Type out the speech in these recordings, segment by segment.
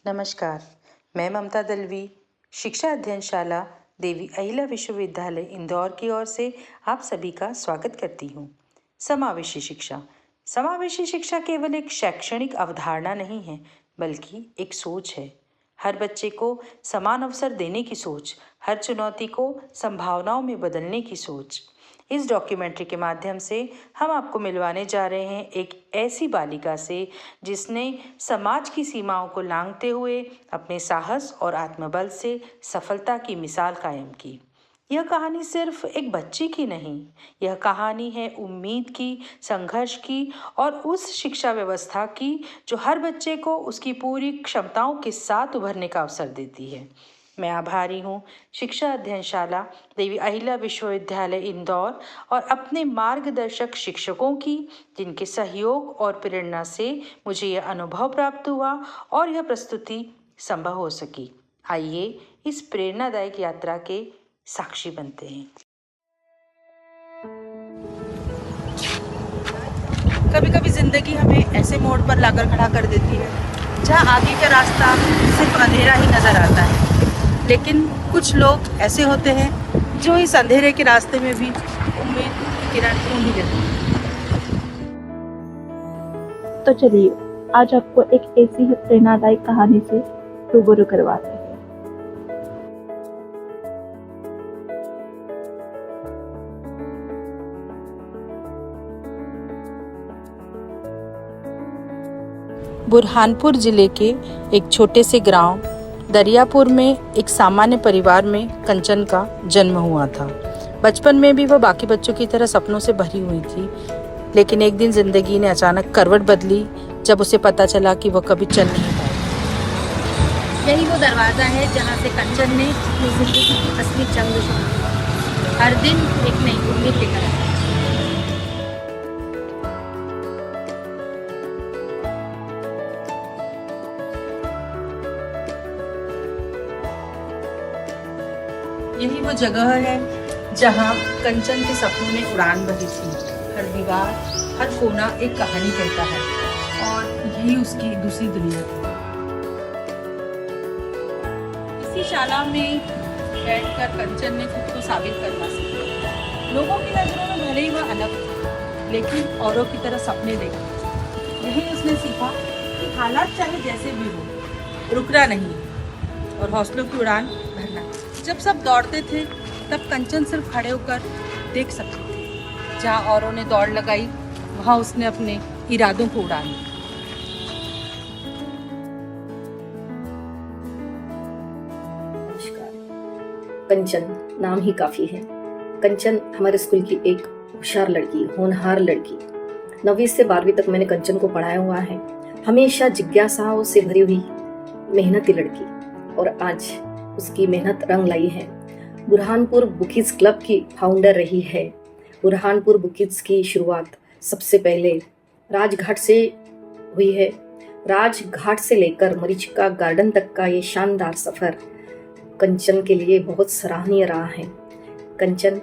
नमस्कार, मैं ममता दलवी, शिक्षा अध्ययनशाला देवी अहिल्या विश्वविद्यालय इंदौर की ओर से आप सभी का स्वागत करती हूँ। समावेशी शिक्षा। समावेशी शिक्षा केवल एक शैक्षणिक अवधारणा नहीं है, बल्कि एक सोच है। हर बच्चे को समान अवसर देने की सोच, हर चुनौती को संभावनाओं में बदलने की सोच। इस डॉक्यूमेंट्री के माध्यम से हम आपको मिलवाने जा रहे हैं एक ऐसी बालिका से जिसने समाज की सीमाओं को लांघते हुए अपने साहस और आत्मबल से सफलता की मिसाल कायम की। यह कहानी सिर्फ एक बच्ची की नहीं, यह कहानी है उम्मीद की, संघर्ष की और उस शिक्षा व्यवस्था की जो हर बच्चे को उसकी पूरी क्षमताओं के साथ उभरने का अवसर देती है। मैं आभारी हूँ शिक्षा अध्ययनशाला देवी अहिल्या विश्वविद्यालय इंदौर और अपने मार्गदर्शक शिक्षकों की, जिनके सहयोग और प्रेरणा से मुझे यह अनुभव प्राप्त हुआ और यह प्रस्तुति संभव हो सकी। आइए इस प्रेरणादायक यात्रा के साक्षी बनते हैं। कभी कभी जिंदगी हमें ऐसे मोड़ पर लाकर खड़ा कर देती है जहाँ आगे का रास्ता सिर्फ अंधेरा ही नजर आता है, लेकिन कुछ लोग ऐसे होते हैं जो इस अंधेरे के रास्ते में भी उम्मीद की किरण ढूंढ ही लेते हैं। तो चलिए आज आपको एक ऐसी ही प्रेरणादायक कहानी से रूबरू करवाते हैं। बुरहानपुर जिले के एक छोटे से गांव दरियापुर में एक सामान्य परिवार में कंचन का जन्म हुआ था। बचपन में भी वह बाकी बच्चों की तरह सपनों से भरी हुई थी, लेकिन एक दिन जिंदगी ने अचानक करवट बदली जब उसे पता चला कि वह कभी चल नहीं पाएगी। यही वो दरवाजा है जहाँ से कंचन ने अपनी जिंदगी की असली जंग शुरू की। हर दिन एक नई उम्मीद लेकर आया। यही वो जगह है जहाँ कंचन के सपनों ने उड़ान भरी थी। हर दीवार, हर कोना एक कहानी कहता है और यही उसकी दूसरी दुनिया थी। इसी शाला में बैठकर कंचन ने खुद को साबित करना सीखा। लोगों की नजरों में भले ही वह अलग थी, लेकिन औरों की तरह सपने देखे। यही उसने सीखा कि हालात चाहे जैसे भी हो, रुकना नहीं और हौसलों की उड़ान भरना। जब सब दौड़ते थे तब कंचन सिर्फ खड़े होकर देख सकती थी। जहाँ औरों ने दौड़ लगाई वहाँ उसने अपने इरादों को उड़ान दिया। कंचन नाम ही काफी है। कंचन हमारे स्कूल की एक होशियार लड़की, होनहार लड़की। 9वीं से 12वीं तक मैंने कंचन को पढ़ाया हुआ है। हमेशा जिज्ञासाओं से भरी हुई मेहनती लड़की, और आज उसकी मेहनत रंग लाई है। बुरहानपुर बुकीज क्लब की फाउंडर रही है। बुरहानपुर बुकीज की शुरुआत सबसे पहले राजघाट से हुई है। राजघाट से लेकर मरीचिका गार्डन तक का ये शानदार सफर कंचन के लिए बहुत सराहनीय रहा है। कंचन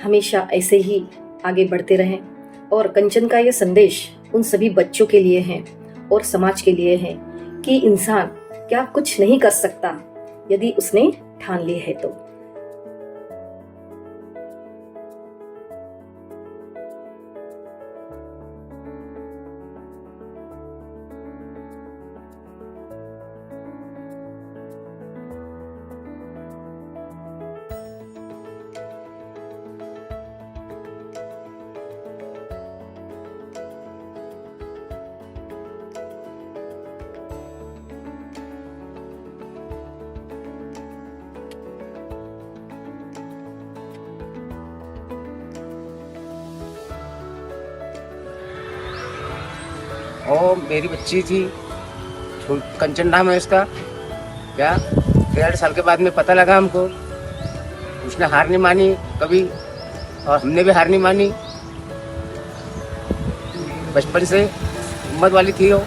हमेशा ऐसे ही आगे बढ़ते रहें, और कंचन का ये संदेश उन सभी बच्चों के लिए है और समाज के लिए है कि इंसान क्या कुछ नहीं कर सकता यदि उसने ठान ली है तो। और मेरी बच्ची थी, कंचन नाम है उसका। क्या 1.5 साल के बाद में पता लगा हमको, उसने हार नहीं मानी कभी और हमने भी हार नहीं मानी। बचपन से हिम्मत वाली थी वो।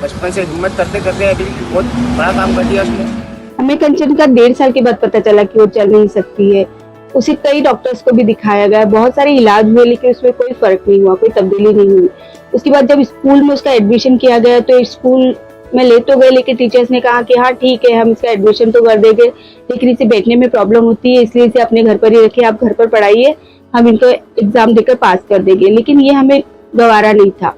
बचपन से हिम्मत करते करते अभी बहुत बड़ा काम कर दिया उसने। हमें कंचन का 1.5 साल के बाद पता चला कि वो चल नहीं सकती है। उसे कई डॉक्टर्स को भी दिखाया गया, बहुत सारे इलाज हुए, लेकिन उसमें कोई फर्क नहीं हुआ, कोई तब्दीली नहीं हुई। उसके बाद जब स्कूल में उसका एडमिशन किया गया तो स्कूल मैं ले तो गई, लेकिन टीचर्स ने कहा कि हाँ ठीक है, हम इसका एडमिशन तो कर देंगे, लेकिन इसे बैठने में प्रॉब्लम होती है, इसलिए इसे अपने घर पर ही रखिए, आप घर पर पढ़ाइए, हम इनको एग्जाम देकर पास कर देंगे। लेकिन ये हमें गवारा नहीं था,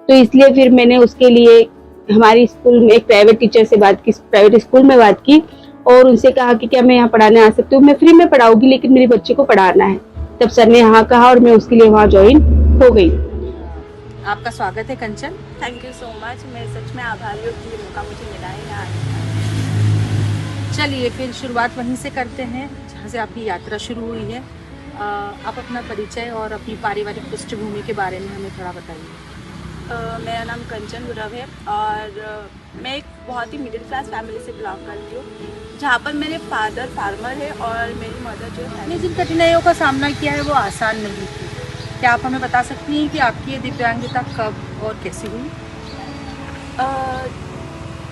तो इसलिए फिर मैंने उसके लिए हमारी स्कूल में एक प्राइवेट टीचर से बात की, प्राइवेट स्कूल में बात की और उनसे कहा कि क्या मैं यहाँ पढ़ाने आ सकती हूँ। मैं फ्री में पढ़ाऊंगी, लेकिन मेरे बच्चे को पढ़ाना है। तब सर ने हाँ कहा और मैं उसके लिए वहाँ ज्वाइन हो गई। आपका स्वागत है Kanchan. Thank you so much. मैं सच में आभारी हूँ कि ये मौका मुझे मिला है यहाँ आने का। चलिए फिर शुरुआत वहीं से करते हैं जहाँ से आपकी यात्रा शुरू हुई है। आप अपना परिचय और अपनी पारिवारिक पृष्ठभूमि के बारे में हमें थोड़ा बताइए। मेरा नाम कंचन गुरव है और मैं एक बहुत ही मिडिल क्लास फैमिली से बिलोंग करती हूँ, जहाँ पर मेरे फादर फार्मर है और मेरी मदर जो है। आपने जिन कठिनाइयों का सामना किया है वो आसान नहीं थी। क्या आप हमें बता सकती हैं कि आपकी ये दिव्यांगता कब और कैसे हुई?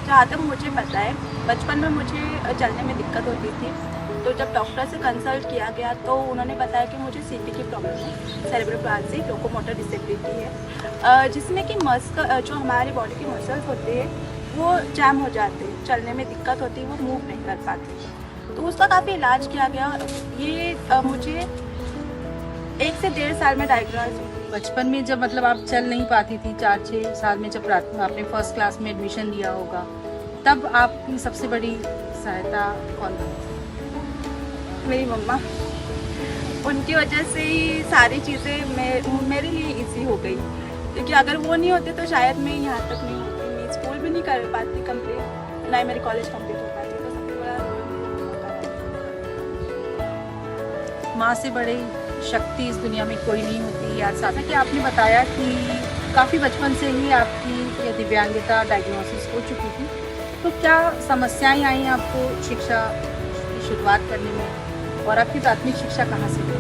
जहाँ तक मुझे पता है, बचपन में मुझे चलने में दिक्कत होती थी, तो जब डॉक्टर से कंसल्ट किया गया तो उन्होंने बताया कि मुझे सीपी की प्रॉब्लम है, सेरेब्रल पाल्सी, लोकोमोटर डिसेबिलिटी है, जिसमें कि जो हमारी बॉडी की मसल्स होते हैं वो जैम हो जाते हैं, चलने में दिक्कत होती है, वो मूव नहीं कर पाते। तो उसका काफ़ी इलाज किया गया। ये मुझे 1 से 1.5 साल में डायग्नोज। बचपन में जब मतलब आप चल नहीं पाती थी, 4-6 साल में जब आपने फर्स्ट क्लास में एडमिशन लिया होगा, तब आपकी सबसे बड़ी सहायता कौन बनी? मेरी मम्मा। उनकी वजह से ही सारी चीज़ें मेरे लिए इजी हो गई, क्योंकि अगर वो नहीं होते तो शायद मैं यहाँ तक नहीं होती, मैं स्कूल भी नहीं कर पाती कंप्लीट, ना ही मेरी कॉलेज कंप्लीट हो पाती। तो सबसे बड़ा माँ से बड़ी शक्ति इस दुनिया में कोई नहीं होती। याद साथ कि आपने बताया कि काफ़ी बचपन से ही आपकी ये दिव्यांगता डायग्नोसिस हो चुकी थी, तो क्या समस्याएं आई आपको शिक्षा की शुरुआत करने में, और आपकी प्राथमिक शिक्षा कहाँ से हुई?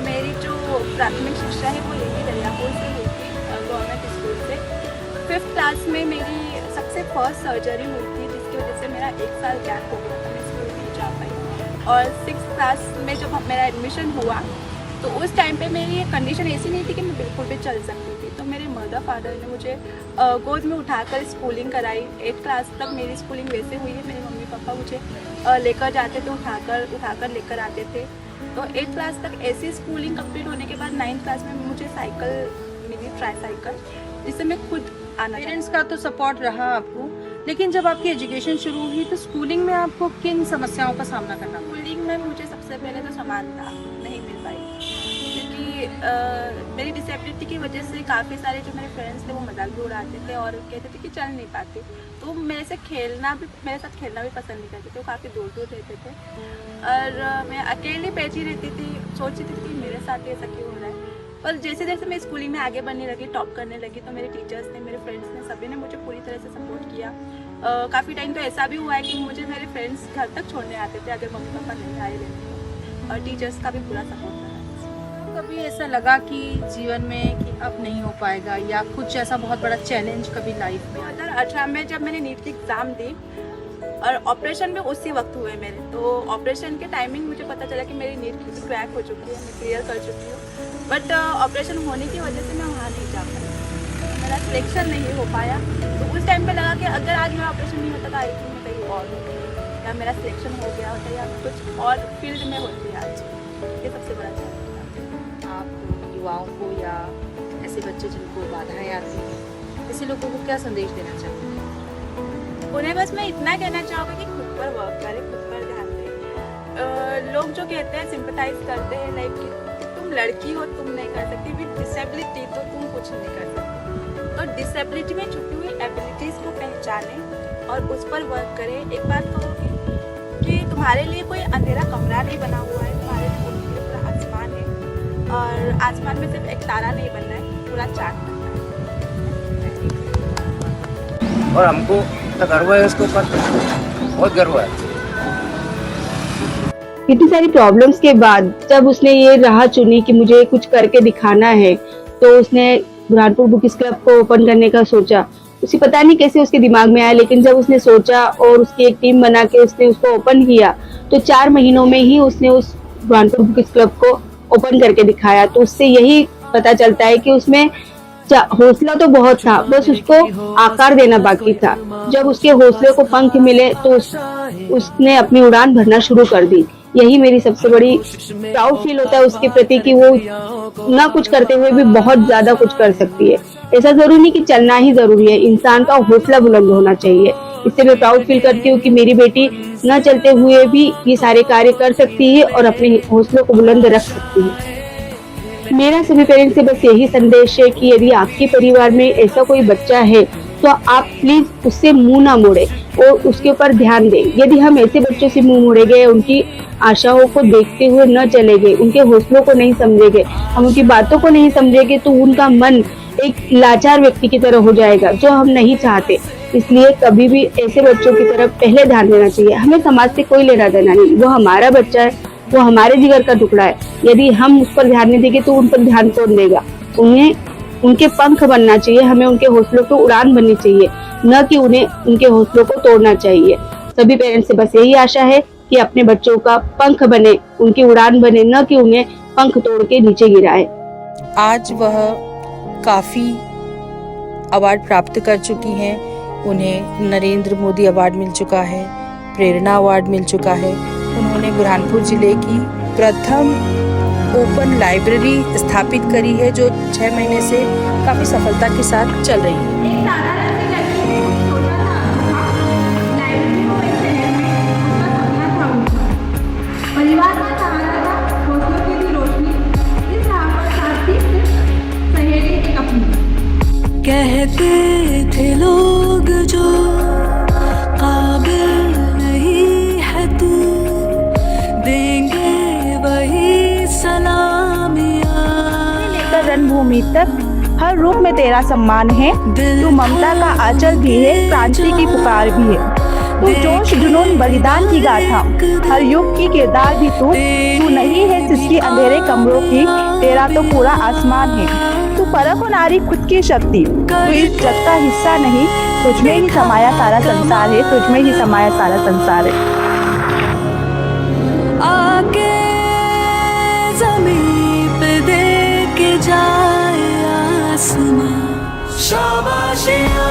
मेरी जो प्राथमिक शिक्षा है वो यही दरियापुर से हुई थी, गवर्नमेंट स्कूल से। 5th क्लास में मेरी सबसे फर्स्ट सर्जरी हुई थी, जिसकी वजह से मेरा 1 साल गैप हो गया था, मैं स्कूल नहीं जा पाई। और 6th क्लास में जब मेरा एडमिशन हुआ तो उस टाइम पे मेरी ये कंडीशन ऐसी नहीं थी कि मैं बिल्कुल भी चल सकती थी, तो मेरे मदर फादर ने मुझे गोद में उठाकर स्कूलिंग कराई। 8th क्लास तक मेरी स्कूलिंग वैसे हुई है, मेरे मम्मी पापा मुझे लेकर जाते थे, उठाकर लेकर आते थे। तो 8th क्लास तक ऐसी स्कूलिंग कंप्लीट होने के बाद 9th क्लास में मुझे साइकिल मिली, ट्राईसाइकिल, जिससे मैं खुद आना। पेरेंट्स का तो सपोर्ट रहा आपको, लेकिन जब आपकी एजुकेशन शुरू हुई तो स्कूलिंग में आपको किन समस्याओं का सामना करना पड़ा? स्कूलिंग में मुझे सबसे पहले तो समानता नहीं मिल पाई, क्योंकि मेरी डिसेबिलिटी की वजह से काफ़ी सारे जो मेरे फ्रेंड्स थे वो मजाक भी उड़ाते थे और कहते थे कि चल नहीं पाते, तो मेरे साथ खेलना भी पसंद नहीं करते थे, वो काफ़ी दूर दूर रहते थे और मैं अकेली बैठी रहती थी, सोचती थी कि मेरे साथ ऐसा क्यों हो रहा है। पर जैसे जैसे मैं स्कूलिंग में आगे बढ़ने लगी, टॉप करने लगी, तो मेरे टीचर्स ने, मेरे फ्रेंड्स ने, सभी ने मुझे पूरी तरह से सपोर्ट किया। काफ़ी टाइम तो ऐसा भी हुआ है कि मुझे मेरे फ्रेंड्स घर तक छोड़ने आते थे अगर मम्मी पापा नहीं आए रहते, और टीचर्स का भी पूरा सपोर्ट रहा। कभी ऐसा लगा कि जीवन में कि अब नहीं हो पाएगा, या कुछ ऐसा बहुत बड़ा चैलेंज कभी लाइफ में? 2018 में जब मैंने नीट की एग्ज़ाम दी और ऑपरेशन भी उसी वक्त हुए मेरे, तो ऑपरेशन के टाइमिंग मुझे पता चला कि मेरी नीट की क्रैक हो चुकी है, मैं क्लियर कर चुकी हूँ, बट ऑपरेशन होने की वजह से मैं वहाँ नहीं जा पाई, मेरा सिलेक्शन नहीं हो पाया। तो उस टाइम पे लगा कि अगर आज मेरा ऑपरेशन नहीं होता तो आई थिंक मैं कहीं और होती, या मेरा सिलेक्शन हो गया होता, या कुछ और फील्ड में होती आज। ये सबसे बड़ा चैलेंज था। आप युवाओं को या ऐसे बच्चे जिनको बाधाएं आती हैं, ऐसे लोगों को क्या संदेश देना चाहते हैं? उन्हें बस मैं इतना कहना चाहूँगी कि खुद पर वर्क करें, खुद पर ध्यान दें। लोग जो कहते हैं, सिंपथाइज करते हैं लाइक कि तुम लड़की हो, तुम नहीं कर सकती, विद डिसेबिलिटी तो तुम कुछ नहीं कर सकती। तो डिसेबिलिटी में छुपी हुई एबिलिटीज़ को पहचानें और उस पर वर्क करें। एक बात कहूँगी कि तुम्हारे लिए कोई अंधेरा कमरा नहीं बना हुआ है, तुम्हारे लिए पूरा आसमान है, और आसमान में सिर्फ एक तारा नहीं बनना है, पूरा चाँद बनना है। और हमको तो गर्व है उसके ऊपर, बहुत गर्व है। इतनी सारी प्रॉब्लम्स के बाद जब उसने ये राह चुनी कि मुझे कुछ करके दिखाना है, तो उसने बुरहानपुर बुक्स क्लब को ओपन करने का सोचा। उसे पता नहीं कैसे उसके दिमाग में आया, लेकिन जब उसने सोचा और उसकी एक टीम बना के उसने उसको ओपन किया, तो 4 महीनों में ही उसने उस बुरहानपुर बुक्स क्लब को ओपन करके दिखाया। तो उससे यही पता चलता है कि उसमें हौसला तो बहुत था, बस उसको आकार देना बाकी था। जब उसके हौसले को पंख मिले तो उसने अपनी उड़ान भरना शुरू कर दी। यही मेरी सबसे बड़ी प्राउड फील होता है उसके प्रति कि वो ना कुछ करते हुए भी बहुत ज्यादा कुछ कर सकती है। ऐसा जरूरी नहीं कि चलना ही जरूरी है, इंसान का हौसला बुलंद होना चाहिए। इससे मैं प्राउड फील करती हूँ कि मेरी बेटी न चलते हुए भी ये सारे कार्य कर सकती है और अपने हौसलों को बुलंद रख सकती है। मेरा सभी पेरेंट्स से बस यही संदेश है कि यदि आपके परिवार में ऐसा कोई बच्चा है तो आप प्लीज उससे मुंह ना मोड़े और उसके ऊपर ध्यान दें। यदि हम ऐसे बच्चों से मुंह मोड़ेंगे, उनकी आशाओं को देखते हुए न चलेंगे, उनके हौसलों को नहीं समझेंगे, हम उनकी बातों को नहीं समझेंगे, तो उनका मन एक लाचार व्यक्ति की तरह हो जाएगा, जो हम नहीं चाहते। इसलिए कभी भी ऐसे बच्चों की तरफ पहले ध्यान देना चाहिए। हमें समाज से कोई लेना देना नहीं, वो हमारा बच्चा है, वो हमारे जिगर का टुकड़ा है। यदि हम उस पर ध्यान नहीं देंगे तो उन पर ध्यान कौन देगा। उन्हें उनके पंख बनना चाहिए, हमें उनके हौसलों को उड़ान बननी चाहिए, न कि उन्हें उनके हौसलों को तोड़ना चाहिए। सभी पेरेंट्स से बस यही आशा है कि अपने बच्चों का पंख बने, उनकी उड़ान बने, न कि उन्हें पंख तोड़ के नीचे गिराए। आज वह काफ़ी अवार्ड प्राप्त कर चुकी हैं। उन्हें नरेंद्र मोदी अवार्ड मिल चुका है, प्रेरणा अवार्ड मिल चुका है। उन्होंने बुरहानपुर जिले की प्रथम ओपन लाइब्रेरी स्थापित करी है, जो 6 महीने से काफ़ी सफलता के साथ चल रही है। परिवार का सहारा था, हौसलों की भी रोशनी, इस राह पर साथ थी सहेली एक अपनी। कहते थे लोग जो काबिल नहीं है तू, देंगे वही सलामियां। लेकर रणभूमि तक हर रूप में तेरा सम्मान है। तू ममता का आंचल भी है, क्रांति की पुकार भी है। तू जोश जुनून बलिदान की गाथा, हर युग की किरदार भी तू नहीं है सिसकी अंधेरे कमरों की, तेरा तो पूरा आसमान है। तू परख नारी खुद की शक्ति, तू इस जग का हिस्सा नहीं, तुझमें ही समाया सारा संसार है, तुझमें ही समाया सारा संसार है। आके ज़मीन पे दे के जाए आसमां शाबाशियां,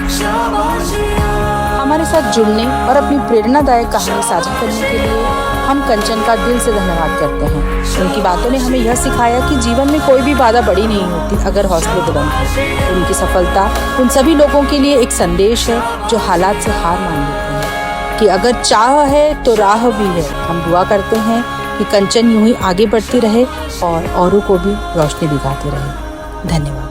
शाबाशियां। हमारे साथ जुड़ने और अपनी प्रेरणादायक कहानी साझा करने के लिए हम कंचन का दिल से धन्यवाद करते हैं। उनकी बातों ने हमें यह सिखाया कि जीवन में कोई भी बाधा बड़ी नहीं होती अगर हौसले बुलंद हो। उनकी सफलता उन सभी लोगों के लिए एक संदेश है जो हालात से हार मान लेते हैं कि अगर चाह है तो राह भी है। हम दुआ करते हैं कि कंचन यूं ही आगे बढ़ती रहे और औरों को भी रोशनी दिखाती रहे। धन्यवाद।